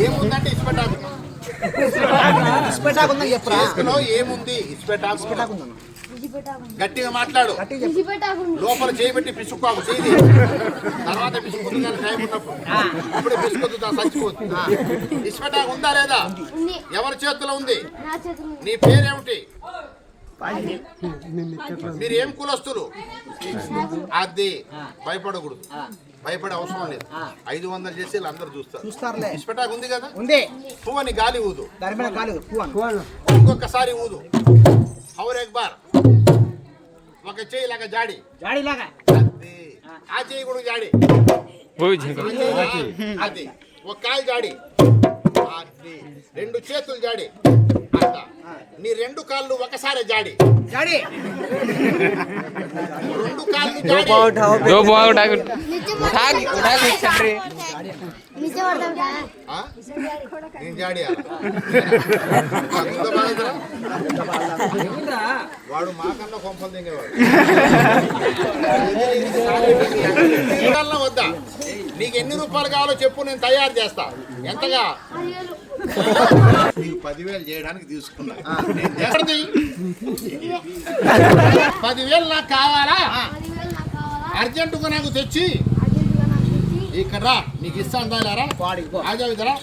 ఏముందంటే ఇస్పెటాకు ఇస్పెటాకు ఉందని చెప్పరా? ఏముంది? ఇస్పెటాకు గట్టిగా మాట్లాడు. లోపల చేయబెట్టి పిసుక్కోకు, చేయి తర్వాత పిసుకుతుంది కానీ టైం ఉన్నప్పుడు ఇప్పుడు పిసుకొద్దు, చచ్చిపోతుంది. ఇస్పెటాకు ఉందా లేదా? ఎవరి చేతిలో ఉంది? నీ పేరేమిటి? మీరు ఏం కులస్తులు? అది భయపడకూడదు, భయపడే అవసరం లేదు. 500 చేసి వీళ్ళందరూ చూస్తారు. ఇస్పెటాకు ఉంది కదా? ఉంది. పువ్వని గాలి ఊదు, ఇంకొకసారి ఊదు. और एक बार ఒక చేయి లాగా జాడి లాగా ఆ చేయి కూడా జాడి అది ఒక కాలు జాడి అది రెండు చేతులు జాడి నీ రెండు కాళ్ళు ఒకసారి జాడి రెండు కాళ్ళు వాడు మాకన్నా కొంపలు దిగేవాడు. వద్దా? నీకు ఎన్ని రూపాయలు కావాలో చెప్పు, నేను తయారు చేస్తా. ఎంతగా? నీకు 10,000 చేయడానికి తీసుకున్నా. 10,000 నాకు కావాలా? అర్జెంటుగా నాకు తెచ్చి ఇక్కడ రా, నీకు ఇస్తాను. ఆజా ఇద్దరా